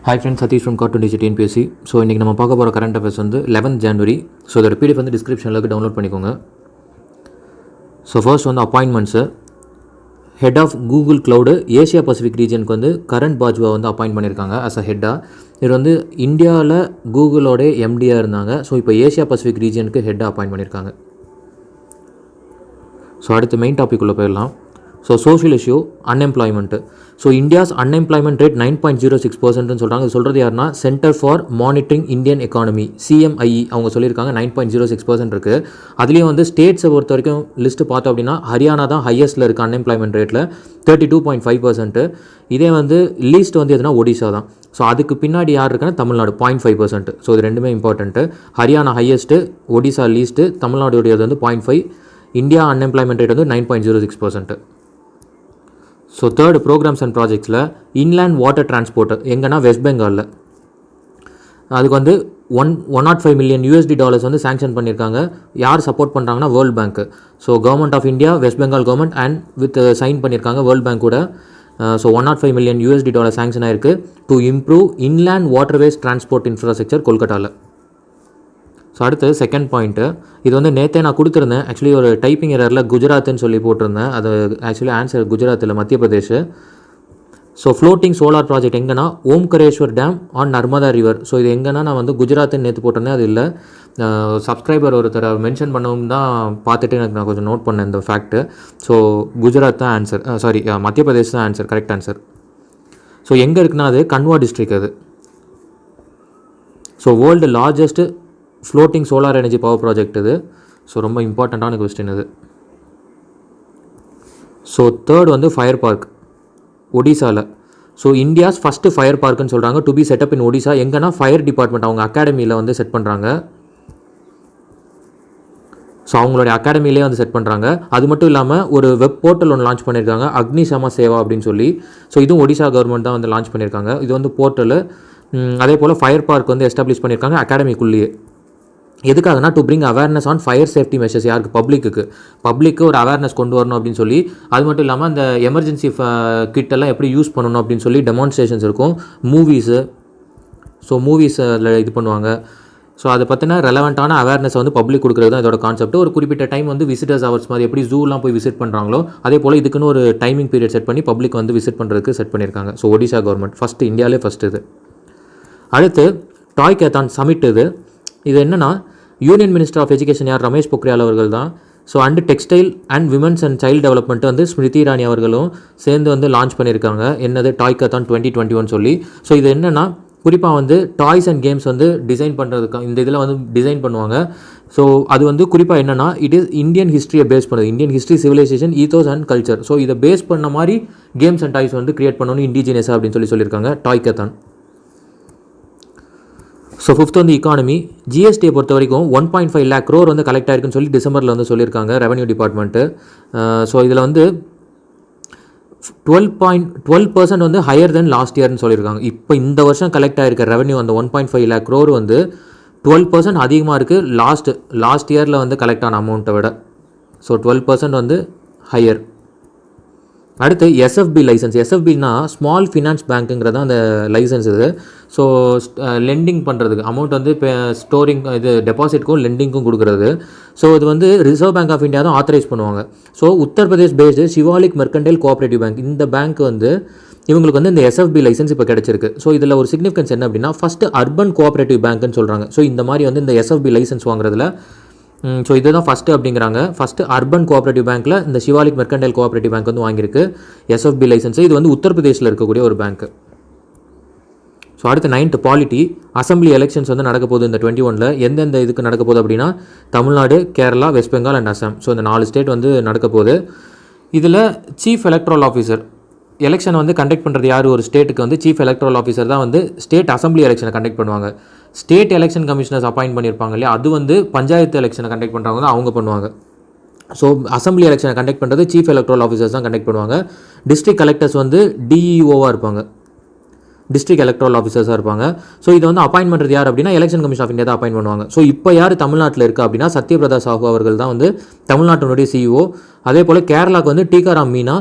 Hi friends, Satish from Cartoon Digit NPSC. So இன்றைக்கி நம்ம பார்க்க போகிற கரண்ட் அஃபேர்ஸ் வந்து 11th January. ஸோ அதோட பிடிஎஃப் வந்து டிஸ்கிரிப்ஷனில் டவுன்லோட் பண்ணிக்கோங்க. ஸோ ஃபர்ஸ்ட் வந்து appointments. Head of Google cloud Asia Pacific ரீஜனுக்கு வந்து கரண் பாஜ்வா வந்து அப்பாயின்ட் பண்ணியிருக்காங்க அஸ் அ ஹெட்டாக. இது வந்து இந்தியாவில் கூகுளோட எம்டியாக இருந்தாங்க. ஸோ இப்போ ஏஷியா பசிபிக் ரீஜனுக்கு ஹெட்டாக அப்பாயின்ட் பண்ணியிருக்காங்க. ஸோ அடுத்து மெயின் டாபிக் உள்ள போயிடலாம். So social issue unemployment. So India's unemployment rate 9.06% சொல்கிறாங்க. இது சொல்கிறது யாருன்னா centre for monitoring Indian economy CMIE அவங்க சொல்லியிருக்காங்க. 9.06% இருக்குது. அதுலேயும் வந்து ஸ்டேட்ஸை பொறுத்த வரைக்கும் லிஸ்ட்டு பார்த்தோம் அப்படின்னா ஹரியானா தான் ஹையஸ்ட்டில் இருக்குது அன்எம்ப்ளாய்மெண்ட் ரேட்டில் 32.5%. இதே வந்து லீஸ்ட் வந்து எதுனா ஒடிசா தான். ஸோ அதுக்கு பின்னாடி யார் இருக்குன்னா தமிழ்நாடு 0.5%. ஸோ இது ரெண்டுமே important. Haryana highest, Odisha least, தமிழ்நாடுடையது வந்து 0.5. இந்தியா அன்எம்ப்ளாய்மெண்ட் ரேட் வந்து 9.06%. ஸோ தேர்டு ப்ரோக்ராம்ஸ் அண்ட் ப்ராஜெக்ட்ஸில் இன்லேண்ட் வாட்டர் டிரான்ஸ்போர்ட் எங்கன்னா வெஸ்ட் பெங்காலில் அதுக்கு வந்து $105 million வந்து சேங்ஷன் பண்ணியிருக்காங்க. யார் சப்போர்ட் பண்ணுறாங்கன்னா world bank. So government of India, West Bengal government and with sign பண்ணியிருக்காங்க வேர்ல்டு பேங்க் கூட. ஸோ $105 million சேங்ஷன் ஆயிருக்கு to improve inland waterways transport infrastructure கொல்கட்டாவில். ஸோ அடுத்து செகண்ட் பாயிண்ட்டு, இது வந்து நேற்றே நான் கொடுத்துருந்தேன். ஆக்சுவலி ஒரு டைப்பிங் எரரில் குஜராத்துன்னு சொல்லி போட்டிருந்தேன். அது ஆக்சுவலி ஆன்சர் குஜராத்தில் Madhya Pradesh. So floating solar project எங்கன்னா Omkareshwar dam on Narmada river. So இது எங்கன்னா நான் வந்து குஜராத்துன்னு நேற்று போட்டிருந்தேன். அது இல்லை, சப்ஸ்கிரைபர் ஒருத்தர் மென்ஷன் பண்ணவும் தான் பார்த்துட்டு எனக்கு நான் கொஞ்சம் நோட் பண்ணேன் இந்த ஃபேக்ட்டு. ஸோ குஜராத் தான் ஆன்சர், மத்திய பிரதேஷ் தான் ஆன்சர், கரெக்ட் ஆன்சர். ஸோ எங்கே இருக்குன்னா அது கன்வா டிஸ்ட்ரிக் அது. So world largest floating solar energy power project இது. ஸோ ரொம்ப இம்பார்ட்டண்ட்டான கொஸ்டின் இது. ஸோ தேர்ட் வந்து ஃபயர் பார்க் ஒடிசாவில். ஸோ இந்தியாஸ் ஃபஸ்ட்டு ஃபயர் பார்க்குன்னு சொல்கிறாங்க டு பி செட்டப் இன் ஒடிசா. எங்கன்னா ஃபயர் டிபார்ட்மெண்ட் அவங்க அகாடமியில் வந்து செட் பண்ணுறாங்க. ஸோ அவங்களுடைய அகாடமியிலே வந்து செட் பண்ணுறாங்க. அது மட்டும் இல்லாமல் ஒரு வெப் போர்ட்டல் ஒன்று லான்ச் பண்ணியிருக்காங்க அக்னி சம சேவா அப்படின்னு சொல்லி. ஸோ இதுவும் ஒடிசா கவர்மெண்ட் தான் வந்து லான்ச் பண்ணியிருக்காங்க. இது வந்து போர்ட்டலு. அதே போல் ஃபயர் பார்க் வந்து எஸ்டாப்ளிஷ் பண்ணியிருக்காங்க அகாடமிக்குள்ளேயே. எதுக்காகனா to bring awareness on fire safety measures. யாருக்கு? பப்ளிக்கு ஒரு அவேர்னஸ் கொண்டு வரணும் அப்படின்னு சொல்லி. அது மட்டும் இல்லாமல் அந்த எமர்ஜென்சி கிட்டெல்லாம் எப்படி யூஸ் பண்ணணும் அப்படின்னு சொல்லி டெமான்ஸ்ட்ரேஷன்ஸ் இருக்கும். மூவிஸு, ஸோ மூவிஸில் இது பண்ணுவாங்க. ஸோ அதை பற்றின ரெலவெண்ட்டான அவேர்னஸ் வந்து பப்ளிக் கொடுக்குறது தான் இதோட கான்செப்ட். ஒரு குறிப்பிட்ட டைம் வந்து விசிட்டர்ஸ் ஹவர்ஸ் மாதிரி எப்படி ஜூலாம் போய் விசிட் பண்ணுறாங்களோ அதே போல் இதுக்குன்னு ஒரு டைமிங் பீரியட் செட் பண்ணி பப்ளிக் வந்து விசிட் பண்ணுறதுக்கு செட் பண்ணியிருக்காங்க. ஸோ ஒடிசா கவர்மெண்ட் ஃபஸ்ட்டு, இந்தியாவிலே ஃபஸ்ட்டு இது. அடுத்து டாய் கேத்தான் சமிட் இது. இது என்னென்னா யூனியன் மினிஸ்டர் ஆஃப் எஜுகேஷன் யார்? ரமேஷ் பொக்ரியால் அவர்கள் தான். So and textile and women's and child development வந்து ஸ்மிருதி இரானி அவர்களும் சேர்ந்து வந்து லான்ச் பண்ணியிருக்காங்க. என்னது? டாய் கேத்தான் 2021 சொல்லி. ஸோ இது என்னென்னா குறிப்பாக வந்து டாய்ஸ் அண்ட் கேம்ஸ் வந்து டிசைன் பண்ணுறதுக்கு இந்த இதில் வந்து டிசைன் பண்ணுவாங்க. ஸோ அது வந்து குறிப்பாக என்னென்னா இட் இஸ் இந்தியன் ஹிஸ்ட்ரியை பேஸ் பண்ணுது. Indian history, civilisation, ethos and culture. So இதை பேஸ் பண்ண மாதிரி கேம்ஸ் அண்ட் டாய்ஸ் வந்து கிரியேட் பண்ணணும் இண்டிஜினியஸாக அப்படின்னு சொல்லியிருக்காங்க டாய் கேத்தான். ஸோ ஃபிஃப்த் வந்து இக்கானமி. ஜிஎஸ்டியை பொறுத்த வரைக்கும் 1.5 lakh crore வந்து கலெக்ட் ஆயிருக்குன்னு சொல்லி டிசம்பரில் வந்து சொல்லியிருக்காங்க ரெவன்யூ டிபார்ட்மெண்ட்டு. ஸோ இதில் வந்து 12% வந்து ஹையர் தென் லாஸ்ட் இயர்னு சொல்லியிருக்காங்க. இப்போ இந்த வருஷம் கலெக்ட் ஆகிருக்க ரெவன்யூ அந்த 1.5 lakh crore வந்து 12% அதிகமாக இருக்குது லாஸ்ட் இயரில் வந்து கலெக்ட் ஆன அமௌண்ட்டை விட. ஸோ 12% வந்து ஹையர். அடுத்து எஸ்எஃப்பி லைசன்ஸ். எஸ்எஃப்பின்னா ஸ்மால் ஃபினான்ஸ் பேங்க்குங்கிறது அந்த லைசன்ஸ் இது. ஸோ லெண்டிங் பண்ணுறதுக்கு அமௌண்ட் வந்து இப்போ ஸ்டோரிங் இது டெபாசிட்க்கும் லெண்டிங்க்கும் கொடுக்குறது. ஸோ இது வந்து ரிசர்வ் பேங்க் ஆஃப் இந்தியா தான் ஆத்தரைஸ் பண்ணுவாங்க. So Uttar Pradesh based Shivalik mercantile cooperative bank இந்த பேங்க் வந்து இவங்களுக்கு வந்து இந்த எஸ்எஃப்பி லைசன்ஸ் இப்போ கிடச்சிருக்கு. ஸோ இதில் ஒரு சிக்னிஃபிகன்ஸ் என்ன அப்படின்னா ஃபஸ்ட்டு அர்பன் கோஆப்ரேட்டிவ் பேங்க்னு சொல்கிறாங்க. ஸோ இந்த மாதிரி வந்து இந்த எஸ்எஃப்பி லைசன்ஸ் வாங்குறதுல ஸோ இதுதான் ஃபஸ்ட்டு அப்படிங்கிறாங்க. ஃபஸ்ட்டு அர்பன் கோஆப்ரேட்டிவ் பேங்க்கில் இந்த சிவாலிக் மெர்கன்டைல் கோஆப்ரேட்டிவ் பேங்க் வந்து வாங்கியிருக்கு எஸ்எஃப்பி லைசன்ஸ். இது வந்து உத்தரப்பிரதேசில் இருக்கக்கூடிய ஒரு பேங்க். ஸோ அடுத்து 9th பாலிட்டி. அசம்பிளி எலெக்ஷன்ஸ் வந்து நடக்க போகுது இந்த 21ல். எந்தெந்த இதுக்கு நடக்க போகுது அப்படின்னா Tamil Nadu, Kerala, west Bengal and Assam. So இந்த 4 ஸ்டேட் வந்து நடக்க போகுது. இதில் சீஃப் எலக்ட்ரல் ஆஃபீஸர் எலெக்ஷனை வந்து கண்டக்ட் பண்ணுறது யார்? ஒரு ஸ்டேட்டுக்கு வந்து சீஃப் எலக்ட்ரல் ஆஃபீஸர் தான் வந்து ஸ்டேட் அசம்பிளி எலெக்ஷனை கண்டக்ட் பண்ணுவாங்க. ஸ்டேட் எலெக்ஷன் கமிஷனர்ஸ் அப்பாயிண்ட் பண்ணியிருப்பாங்க இல்லையா, அது வந்து பஞ்சாயத்து எலெக்ஷனை கண்டக்ட் பண்ணுறவங்க தான் அவங்க பண்ணுவாங்க. ஸோ அசம்பிளி எலெக்ஷனை கண்டக்ட் பண்ணுறது சீஃப் எலக்ட்ரல் ஆஃபீஸர்ஸ் தான் கண்டக்ட் பண்ணுவாங்க. டிஸ்ட்ரிக்ட் கலெக்டர்ஸ் வந்து டிஇஓவாக இருப்பாங்க, டிஸ்ட்ரிக்ட் எலக்ட்ரல் ஆஃபீஸர்ஸாக இருப்பாங்க. ஸோ இதை வந்து அப்பாயிண்ட் பண்ணுறது யார் அப்படின்னா எலெக்ஷன் கமிஷன் ஆஃப் இந்தியா தான் அப்பாயிண்ட் பண்ணுவாங்க. ஸோ இப்போ யார் தமிழ்நாட்டில் இருக்கா அப்படின்னா சத்யபிரதா சாஹூ அவர்கள் தான் வந்து தமிழ்நாட்டினுடைய சிஇஓ. அதே போல் கேரளாவுக்கு வந்து டீகாராம் மீனா,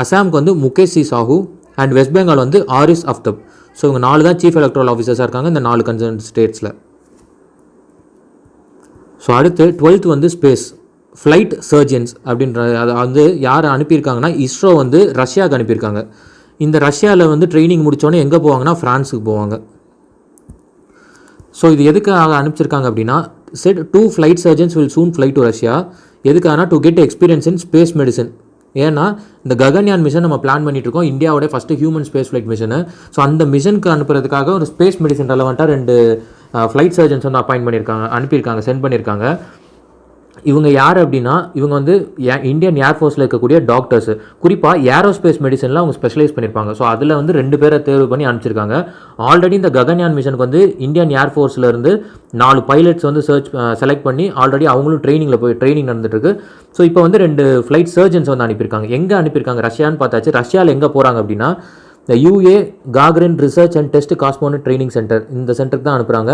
அசாமுக்கு வந்து Mukesh C Sahoo and west Bengal வந்து ஆரிஸ் அஃப்தப். ஸோ இவங்க 4 தான் சீஃப் எலக்ட்ரல் ஆஃபீஸர்ஸாக இருக்காங்க இந்த 4 கன்சர்ன் ஸ்டேட்ஸில். ஸோ அடுத்து 12th வந்து ஸ்பேஸ் ஃப்ளைட் சர்ஜன்ஸ் அப்படின்ற அதை வந்து யார் அனுப்பியிருக்காங்கன்னா இஸ்ரோ வந்து ரஷ்யாவுக்கு அனுப்பியிருக்காங்க. இந்த ரஷ்யாவில் வந்து ட்ரைனிங் முடித்தோன்னே எங்கே போவாங்கன்னா ஃப்ரான்ஸுக்கு போவாங்க. ஸோ இது எதுக்காக அனுப்பிச்சிருக்காங்க அப்படின்னா set 2 flight surgeons will soon fly to Russia. எதுக்காகனா to get experience in space medicine. ஏன்னா இந்த ககன்யான் மிஷன் நம்ம பிளான் பண்ணிட்டு இருக்கோம், இந்தியாவோட first human space flight mission. So அந்த மிஷனுக்கு அனுப்புறதுக்காக ஒரு ஸ்பேஸ் மெடிசன் ரெலவெண்ட்டாக 2 ஃப்ளைட் சர்ஜன்ஸ் வந்து அனுப்பியிருக்காங்க, சென்ட் பண்ணியிருக்காங்க. இவங்க யார் அப்படின்னா இவங்க வந்து இந்தியன் ஏர்ஃபோர்ஸில் இருக்கக்கூடிய டாக்டர்ஸ், குறிப்பாக ஏரோஸ்பேஸ் மெடிசனில் அவங்க ஸ்பெஷலைஸ் பண்ணியிருப்பாங்க. ஸோ அதில் வந்து 2 பேரை தேர்வு பண்ணி அனுப்பிச்சிருக்காங்க. ஆல்ரெடி இந்த ககன்யான் மிஷனுக்கு வந்து இந்தியன் ஏர்ஃபோர்ஸ்லேருந்து 4 பைலட்ஸ் வந்து செலக்ட் பண்ணி ஆல்ரெடி அவங்களும் ட்ரைனிங் நடந்துட்டுருக்கு. ஸோ இப்போ வந்து 2 ஃப்ளைட் சர்ஜன்ஸ் வந்து அனுப்பியிருக்காங்க. எங்கே அனுப்பியிருக்காங்க ரஷ்யான்னு பார்த்தாச்சு. ரஷ்யாவில் எங்கே போகிறாங்க அப்படின்னா இந்த UA Gagarin research and test cosmonaut training centre, இந்த சென்டருக்கு தான் அனுப்புகிறாங்க.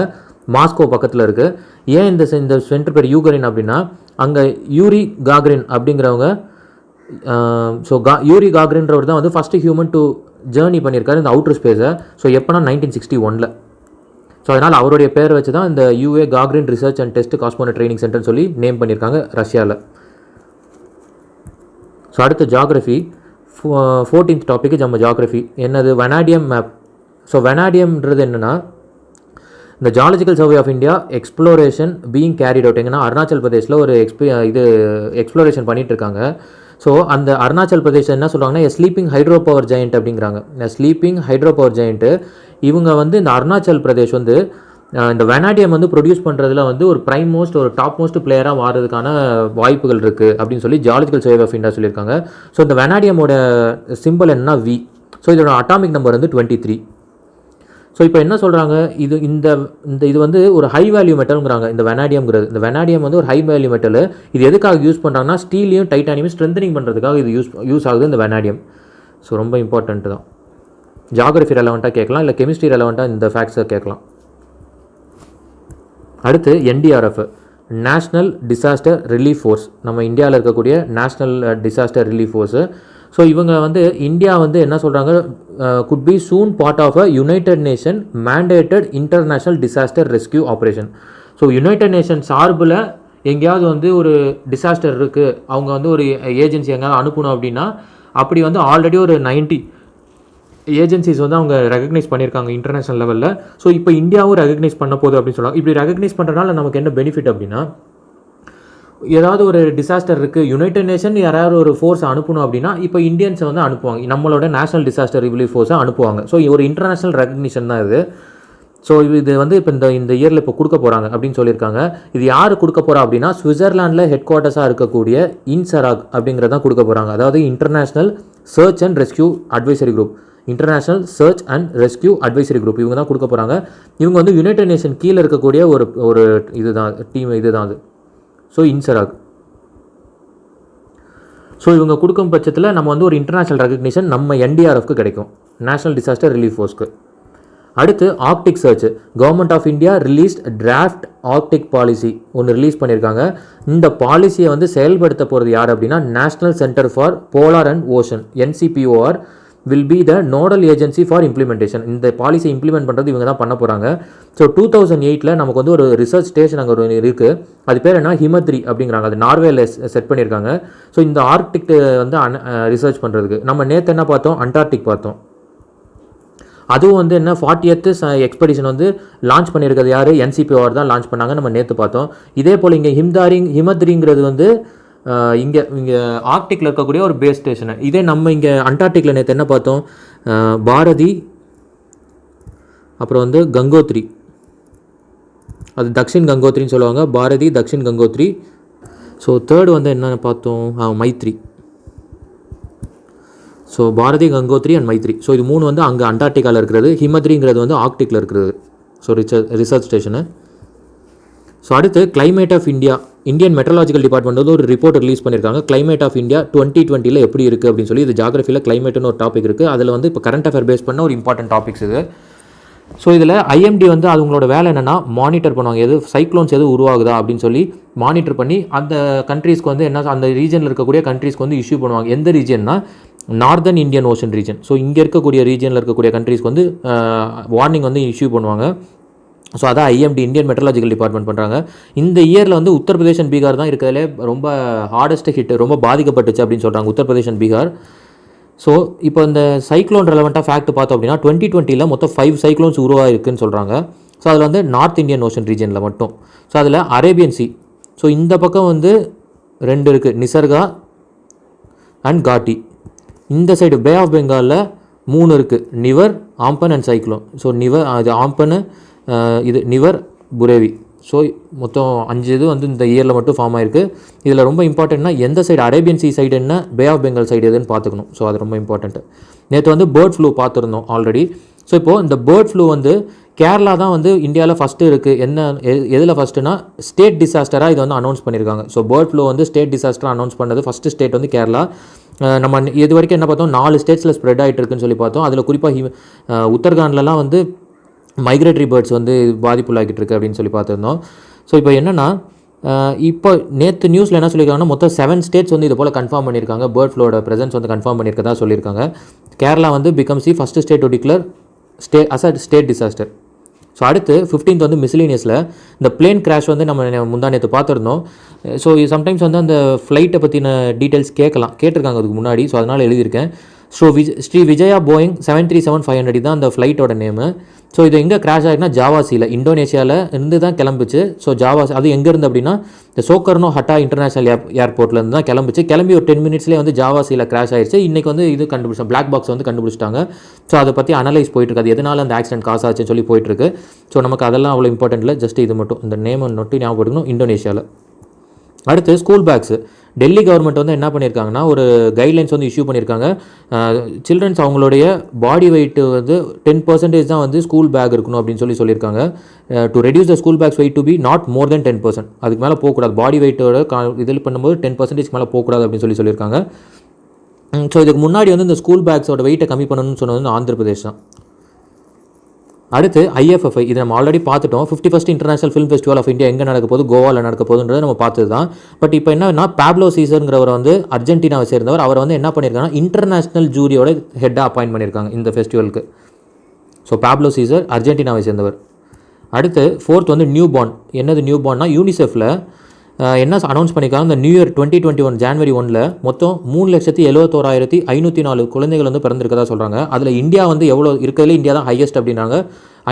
மாஸ்கோ பக்கத்தில் இருக்குது. ஏன் இந்த சென்டர் பேர் யூகரின் அப்படின்னா அங்கே யூரி காக்ரின் அப்படிங்கிறவங்க, ஸோ யூரி காக்ரின்றவர் தான் வந்து ஃபஸ்ட்டு ஹியூமன் டு ஜேர்னி பண்ணியிருக்காரு இந்த அவுட்டர் ஸ்பேஸை. ஸோ எப்போனா 1961. ஸோ அதனால் அவருடைய பேர் வச்சு தான் இந்த UA Gagarin research and test cosmonaut training சென்டர்னு சொல்லி நேம் பண்ணியிருக்காங்க ரஷ்யாவில். ஸோ அடுத்து ஜாகிரஃபி 14th டாபிக் நம்ம ஜாகிரஃபி என்னது வெனாடியம் மேப். ஸோ வெனாடியம்ன்றது என்னென்னா இந்த geological survey of India exploration being carried out. எங்கன்னா அருணாச்சல் பிரதேஷில் ஒரு எக்ஸ்ப்ளோரேஷன் பண்ணிகிட்டு இருக்காங்க. ஸோ அந்த அருணாச்சல் பிரதேஷ் என்ன சொல்கிறாங்கன்னா ஸ்லீப்பிங் ஹைட்ரோ பவர் ஜெயண்ட் அப்படிங்கிறாங்க. ஸ்லீப்பிங் ஹைட்ரோ பவர் ஜெயண்ட்டு இவங்க வந்து இந்த அருணாச்சல் பிரதேஷ் வந்து இந்த வெனாடியம் வந்து ப்ரொடியூஸ் பண்ணுறதுல வந்து ஒரு டாப் மோஸ்ட் பிளேயராக மாறதுக்கான வாய்ப்புகள் இருக்குது அப்படின்னு சொல்லி ஜாலஜிக்கல் சர்வே ஆஃப் இந்தியா சொல்லியிருக்காங்க. ஸோ இந்த வெனாடியமோட சிம்பிள் என்னன்னா V. ஸோ இதோட அட்டாமிக் நம்பர் வந்து 23. ஸோ இப்போ என்ன சொல்கிறாங்க, இது வந்து ஒரு ஹை வேல்யூ மெட்டலுங்கிறாங்க இந்த வெனாடியம்ங்கிறது. இந்த வெனாடியம் வந்து ஒரு ஹை வேல்யூ மெட்டல். இது எதுக்காக யூஸ் பண்ணுறாங்கன்னா ஸ்டீலையும் டைட்டானியமும் ஸ்ட்ரென்தனிங் பண்ணுறதுக்காக இது யூஸ் ஆகுது இந்த வெனாடியம். ஸோ ரொம்ப இம்பார்ட்டன்ட்டு தான். ஜாகிரஃபி ரெலவெண்ட்டாக கேட்கலாம், இல்லை கெமிஸ்ட்ரி ரெலவெண்ட்டாக இந்த ஃபேக்ட்ஸை கேட்கலாம். அடுத்து NDRF national disaster relief force, நம்ம இந்தியாவில் இருக்கக்கூடிய national disaster relief force. So இவங்க வந்து இந்தியா வந்து என்ன சொல்கிறாங்க, could be soon part of a United Nation mandated international disaster rescue operation. So United Nation சார்பில் எங்கேயாவது வந்து ஒரு டிசாஸ்டர் இருக்குது, அவங்க வந்து ஒரு ஏஜென்சி எங்கேயாவது அனுப்பணும் அப்படின்னா அப்படி வந்து ஆல்ரெடி ஒரு 90 ஏஜென்சிஸ் வந்து அவங்க ரெகக்னைஸ் பண்ணியிருக்காங்க இன்டர்நேஷனல் லெவலில். ஸோ இப்போ இந்தியாவும் ரெகக்னைஸ் பண்ண போகுது அப்படின்னு சொல்லுவாங்க. இப்படி ரெகக்னைஸ் பண்ணுறதுனால நமக்கு என்ன பெனிஃபிட் அப்படின்னா, ஏதாவது ஒரு டிசாஸ்டர் இருக்குது, யுனைடெட் நேஷன் யாராவது ஒரு ஃபோர்ஸ் அனுப்பணும் அப்படின்னா இப்போ இந்தியன்ஸை வந்து அனுப்புவாங்க, நம்மளோட நேஷனல் டிசாஸ்டர் ரிலீஃப் ஃபோர்ஸை அனுப்புவாங்க. ஸோ ஒரு இன்டர்நேஷனல் ரெகக்னிஷன் தான் இது. ஸோ இது வந்து இப்போ இந்த இயரில் இப்போ கொடுக்க போகிறாங்க அப்படின்னு சொல்லியிருக்காங்க. இது யார் கொடுக்க போகிறா அப்படின்னா சுவிட்சர்லாண்டில் ஹெட் குவார்ட்டர்ஸாக இருக்கக்கூடிய இன்சராக் அப்படிங்கிறதான் கொடுக்க போகிறாங்க. அதாவது international search and rescue advisory group, international search and rescue advisory group இவங்க தான் கொடுக்க போகிறாங்க. இவங்க வந்து யுனைடெட் நேஷன் கீழே இருக்கக்கூடிய ஒரு இதுதான் டீம், இதுதான் அது. ஸோ இன்சராக். ஸோ இவங்க கொடுக்கும் பட்சத்தில் நம்ம வந்து ஒரு இன்டர்நேஷ்னல் ரெகக்னிஷன் நம்ம NDRFக்கு கிடைக்கும், நேஷனல் டிசாஸ்டர் ரிலீஃப் ஃபோர்ஸ்க்கு. அடுத்து Arctic search. Government of India released draft Arctic policy ஒன்று ரிலீஸ் பண்ணியிருக்காங்க. இந்த பாலிசியை வந்து செயல்படுத்த போகிறது யார் அப்படின்னா national centre for polar and ocean NCPOR will be the nodal agency for implementation. இந்த பாலிசி இம்ப்ளிமெண்ட் பண்ணுறது இவங்க தான் பண்ண போகிறாங்க. ஸோ 2008 நமக்கு வந்து ஒரு ரிசர்ச் ஸ்டேஷன் அங்கே ஒரு இருக்குது, அது பேர் என்ன ஹிமத்ரி அப்படிங்கிறாங்க. அது நார்வேல செட் பண்ணியிருக்காங்க. ஸோ இந்த ஆர்க்டிக் வந்து ரிசர்ச் பண்ணுறதுக்கு நம்ம நேற்று என்ன பார்த்தோம், அண்டார்டிக் பார்த்தோம். அதுவும் வந்து என்ன 40th எக்ஸ்பெடிஷன் வந்து லான்ச் பண்ணியிருக்கிறது யார், NCPOR தான் லான்ச் பண்ணாங்க, நம்ம நேற்று பார்த்தோம். இதே போல் இங்கே ஹிமத்ரிங்கிறது வந்து இங்கே ஆர்க்டிக்கில் இருக்கக்கூடிய ஒரு பேஸ் ஸ்டேஷனு. இதே நம்ம இங்கே அண்டார்டிக்கில் நேற்று என்ன பார்த்தோம், பாரதி, அப்புறம் வந்து கங்கோத்ரி, அது தக்ஷின் கங்கோத்ரின்னு சொல்லுவாங்க, பாரதி தக்ஷின் கங்கோத்ரி. ஸோ தேர்டு வந்து என்ன பார்த்தோம், Maitri. So Bharati, Gangotri and Maitri. So இது 3 வந்து அங்கே அண்டார்டிகாவில் இருக்கிறது. ஹிமத்ரிங்கிறது வந்து ஆர்க்டிக்கில் இருக்கிறது. So research station. ஸோ அடுத்து climate of India, Indian meteorological department வந்து ஒரு ரிப்போர்ட் ரிலீஸ் பண்ணியிருக்காங்க. கிளைமேட் ஆஃப் இந்தியா 2020 எப்படி இருக்குது அப்படின்னு சொல்லி. இது ஜாகிரஃபியில் கிளைமேட்னு ஒரு டாபிக் இருக்குது. அதில் வந்து இப்போ கரண்ட் அஃபேர் பேஸ் பண்ண ஒரு இம்பார்ட்டன்ட் டாபிக்ஸ் இது. ஸோ இதில் IMD வந்து அவங்களோட வேலை என்னென்னா மானிட்டர் பண்ணுவாங்க, சைக்ளோன்ஸ் உருவாகுதா அப்படின்னு சொல்லி மானிட்டர் பண்ணி அந்த கண்ட்ரீஸ்க்கு வந்து என்ன, அந்த ரீஜனில் இருக்கக்கூடிய கண்ட்ரீஸ்க்கு வந்து இஷ்யூ பண்ணுவாங்க. எந்த ரீஜன்னா northern Indian ocean region. So இங்கே இருக்கக்கூடிய ரீஜனில் இருக்கக்கூடிய கண்ட்ரீஸ்க்கு வந்து வார்னிங் வந்து இஷ்யூ பண்ணுவாங்க. ஸோ அதான் ஐஎம்டி இந்தியன் மெட்ரலாஜிக்கல் டிபார்ட்மெண்ட் பண்ணுறாங்க. இந்த இயரில் வந்து உத்தரப்பிரதேஷ் அண்ட் பீகார் தான் இருக்கிறதுலே ரொம்ப ஹார்டஸ்ட் ஹிட், ரொம்ப பாதிக்கப்பட்டுச்சு அப்படின்னு சொல்கிறாங்க உத்தரப்பிரதேஷ் அண்ட் பீகார். ஸோ இப்போ இந்த சைக்ளோன் ரெலவெண்ட்டாக ஃபேக்ட் பார்த்தோம் அப்படின்னா 2020 மொத்தம் 5 சைக்ளோன்ஸ் உருவாயிருக்குன்னு சொல்கிறாங்க. ஸோ அதில் வந்து நார்த் இந்தியன் ஓஷன் ரீஜனில் மட்டும். ஸோ அதில் அரேபியன் சி, ஸோ இந்த பக்கம் வந்து 2 இருக்குது, நிசர்கா அண்ட் காட்டி. இந்த சைடு பே ஆஃப் பெங்காலில் 3 இருக்குது, Nivar, Amphan and cyclone. So Nivar அது ஆம்பனு, இது நிவர், புரேவி. ஸோ மொத்தம் 5 இது வந்து இந்த இயரில் மட்டும் ஃபார்ம் ஆயிருக்கு. இதில் ரொம்ப இம்பார்ட்டன்ட்னா எந்த சைடு அரேபியன் சி சைடு என்ன, பே ஆஃப் பெங்கால் சைடு எதுன்னு பார்த்துக்கணும். ஸோ அது ரொம்ப இம்பார்ட்டன்ட்டு. நேற்று வந்து பேர்ட் ஃப்ளூ பார்த்துருந்தோம் ஆல்ரெடி. ஸோ இப்போது இந்த பேர்ட் ஃப்ளூ வந்து கேரளா தான் வந்து இந்தியாவில் ஃபஸ்ட்டு இருக்குது. எதில் ஃபஸ்ட்டுனா ஸ்டேட் டிசாஸ்டராக இதை வந்து அனௌன்ஸ் பண்ணியிருக்காங்க. ஸோ பேர்ட் ஃப்ளூ வந்து ஸ்டேட் டிசாஸ்டராக அனௌன்ஸ் பண்ணது ஃபஸ்ட்டு ஸ்டேட் வந்து கேரளா. நம்ம இது வரைக்கும் என்ன பார்த்தோம், 4 ஸ்டேட்ஸில் ஸ்ப்ரெட் ஆகிட்டு இருக்குன்னு சொல்லி பார்த்தோம். அதில் குறிப்பாக உத்தரகாண்ட்லலாம் வந்து மைக்ரேட்டரி பேர்ட்ஸ் வந்து பாதிப்புள்ளாகிட்டு இருக்கு அப்படின்னு சொல்லி பார்த்துருந்தோம். ஸோ இப்போ என்னென்னா, இப்போ நேற்று நியூஸில் என்ன சொல்லியிருக்காங்கன்னா மொத்தம் 7 ஸ்டேட்ஸ் வந்து இது போல் கன்ஃபார்ம் பண்ணியிருக்காங்க, பேர்ட் ஃப்ளூவோட ப்ரெசன்ஸ் வந்து கன்ஃபார்ம் பண்ணியிருக்கதா சொல்லியிருக்காங்க. கேரளா வந்து becomes the first state to declare state disaster. So அடுத்து 15th வந்து மிஸ்லீனியஸில் இந்த பிளேன் கிராஷ் வந்து நம்ம முந்தா நேற்று பார்த்துருந்தோம். ஸோ சம்டைம்ஸ் வந்து அந்த ஃப்ளைட்டை பற்றின டீட்டெயில்ஸ் கேட்டிருக்காங்க அதுக்கு முன்னாடி. ஸோ அதனால் எழுதியிருக்கேன். ஸோ ஸ்ரீ விஜயா போயிங் 737-500 தான் அந்த ஃப்ளைட்டோட நேமு. ஸோ இது எங்கே கிராஷ் ஆகிருக்குன்னா ஜாவாசியில், இந்தோனேஷியாவில் இருந்து தான் கிளம்பிச்சு. ஸோ ஜாவாசி அது எங்கேருந்து அப்படின்னா இந்த சோக்கர்னோ ஹட்டா இன்டர்நேஷனல் ஏர்போர்ட்லேருந்து தான் கிளம்பி ஒரு 10 மினிட்ஸ்லேயே வந்து ஜாவாசியில் கிராஷ் ஆயிடுச்சு. இன்றைக்கி வந்து இது கண்டுபிடிச்சாங்க, பிளாக் பாக்ஸ் வந்து கண்டுபிடிச்சிட்டாங்க. ஸோ அதை பற்றி அனலைஸ் போயிட்டுருக்கு, அது எதனால் அந்த ஆக்சிடென்ட் காசு ஆச்சுன்னு சொல்லி போயிட்டுருக்கு. ஸோ நமக்கு அதெல்லாம் அவ்வளோ இம்பார்ட்டன்ட் இல்லை, ஜஸ்ட் இது மட்டும் இந்த நேம் மட்டும் ஞாபகப்படுத்தணும், இந்தோனேஷியாவில். அடுத்து ஸ்கூல் பேக்ஸு. டெல்லி கவர்மெண்ட் வந்து என்ன பண்ணியிருக்காங்கன்னா ஒரு கைட்லைன்ஸ் வந்து இஷ்யூ பண்ணியிருக்காங்க. சில்ட்ரன்ஸ் அவங்களுடைய பாடி வெயிட் வந்து 10% தான் வந்து ஸ்கூல் பேக் இருக்கணும் அப்படின்னு சொல்லியிருக்காங்க. To reduce the school bags weight to be not more than 10%. அதுக்கு மேலே போகக்கூடாது, பாடி வெயிட்டோட இதில் பண்ணும்போது 10% மேலே போகக்கூடாது அப்படின்னு சொல்லியிருக்காங்க. ஸோ இதுக்கு முன்னாடி வந்து இந்த ஸ்கூல் பேக்ஸோட வெயிட்டை கம்மி பண்ணணும்னு சொன்னது வந்து ஆந்திர பிரதேஷ் தான். அடுத்து IFFI, இது நம்ம ஆல்ரெடி பார்த்துட்டோம். 51st international film festival of India எங்கே நடக்க போகுது, கோவாவில் நடக்க போகுதுன்றதை நம்ம பார்த்தது தான். பட் இப்போ என்னன்னா பாப்லோ சீசருங்கிறவர் வந்து அர்ஜென்டினாவை சேர்ந்தவர். அவர் வந்து என்ன பண்ணியிருக்காங்கன்னா இன்டர்நேஷனல் ஜூரியோட ஹெட்டாக அப்பாயின்ட் பண்ணியிருக்காங்க இந்த ஃபெஸ்டிவலுக்கு. ஸோ பாப்லோ சீசர் அர்ஜென்டினாவை சேர்ந்தவர். அடுத்து 4th வந்து நியூ பார்ன். என்னது நியூ பார்ன்னா யூனிசெஃபில் என்ன அனௌன்ஸ் பண்ணியிருக்காங்க, இந்த நியூ இயர் 2021 ஜான்வரி 1 மொத்தம் 3,71,504 குழந்தைகள் வந்து பிறந்திருக்கதா சொல்கிறாங்க. அதில் இந்தியா வந்து எவ்வளோ இருக்கிறதுல இந்தியா தான் ஹையஸ்ட் அப்படின்றாங்க.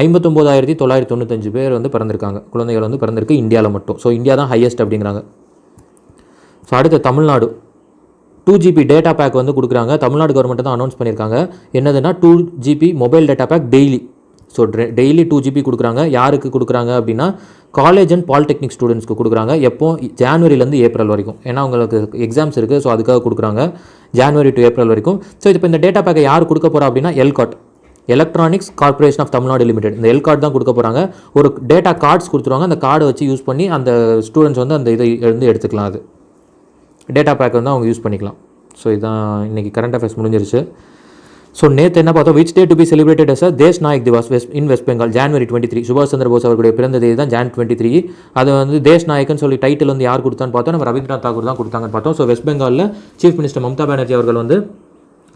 59,995 பேர் வந்து பிறந்திருக்காங்க, குழந்தைகள் வந்து பிறந்திருக்கு இந்தியாவில் மட்டும். ஸோ இந்தியா தான் ஹையஸ்ட் அப்படிங்கிறாங்க. ஸோ அடுத்து தமிழ்நாடு 2GB டேட்டா பேக் வந்து கொடுக்குறாங்க. தமிழ்நாடு கவர்மெண்ட் தான் அனௌன்ஸ் பண்ணியிருக்காங்க. என்னதுன்னா 2GB mobile data pack daily. So daily 2GB கொடுக்குறாங்க. யாருக்கு கொடுக்குறாங்க அப்படின்னா காலேஜ் அண்ட் பாலிடெக்னிக் ஸ்டூடெண்ட்ஸ்க்கு கொடுக்குறாங்க. எப்போ ஜான்வரிலேருந்து ஏப்ரல் வரைக்கும், ஏன்னா அவங்களுக்கு எக்ஸாம்ஸ் இருக்குது. ஸோ அதுக்காக கொடுக்குறாங்க ஜான்வரி டு ஏப்ரல் வரைக்கும். ஸோ இப்போ இந்த டேட்டா பேக்கை யார் கொடுக்க போகிறா அப்படின்னா ELCOT, electronics corporation of Tamil Nadu limited. இந்த எல்கார்ட் தான் கொடுக்க போகிறாங்க. ஒரு டேட்டா கார்ட்ஸ் கொடுத்துருவாங்க. அந்த கார்டை வச்சு யூஸ் பண்ணி அந்த ஸ்டூடெண்ட்ஸ் வந்து அந்த இதை வந்து எடுத்துக்கலாம். அது டேட்டா பேக் வந்து அவங்க யூஸ் பண்ணிக்கலாம். ஸோ இதுதான் இன்றைக்கி கரண்ட் அஃபேர்ஸ் முடிஞ்சிருச்சு. ஸோ நேற்று என்ன பார்த்தோம், which day to be celebrated as Desh Nayak Diwas in West Bengal January 23. சுபாஷ் சந்திர போஸ் அவர்களுடைய பிறந்த தேதி தான் Jan 23. அது வந்து தேஷ் நாயக்னு சொல்லி டைட்டில் வந்து யார் கொடுத்தான்னு பார்த்தோம், நம்ம ரவீந்திரநாத் தாக்கூர் தான் கொடுத்தாங்கன்னு பார்த்தோம். ஸோ வெஸ்ட் பெங்காலில் சீஃப் மினிஸ்டர் மம்தா பானர்ஜி அவர்கள் வந்து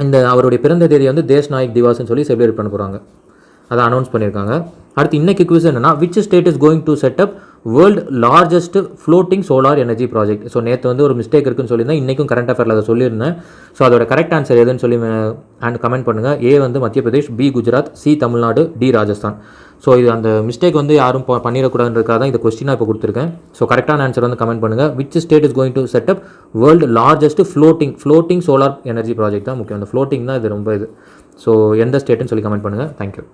இந்த அவருடைய பிறந்த தேதியை வந்து தேஷ் நாயக் திவாஸ்ன்னு சொல்லி செலிப்ரேட் பண்ண போகிறாங்க. அதை அனௌன்ஸ் பண்ணியிருக்காங்க. அடுத்து இன்னைக்கு குவிஸ் என்னன்னா, which state is going to set up world largest floating solar energy project. So நேற்று வந்து ஒரு மிஸ்டேக் இருக்குன்னு சொல்லியிருந்தேன், இன்றைக்கும் கரண்ட் அஃபேரில் அதை சொல்லியிருந்தேன். ஸோ அதோட கரெக்ட் ஆன்சர் எதுன்னு சொல்லி கமெண்ட் பண்ணுங்கள். A வந்து மத்திய Pradesh, B Gujarat, C Tamil Nadu, D Rajasthan. So இது அந்த மிஸ்டேக் வந்து யாரும் பண்ணிடக்கூடாதுன்றதுக்காக தான் இந்த கொஸ்டினாக இப்போ கொடுத்துருக்கேன். ஸோ கரெக்டான ஆன்சர் வந்து கமெண்ட் பண்ணுங்கள். Which state is going to set up world largest floating solar energy project தான் முக்கியம். அந்த ஃப்ளோட்டிங் தான் இது ரொம்ப இது. ஸோ எந்த ஸ்டேட்டுன்னு சொல்லி கமெண்ட் பண்ணுங்கள். தேங்க்யூ.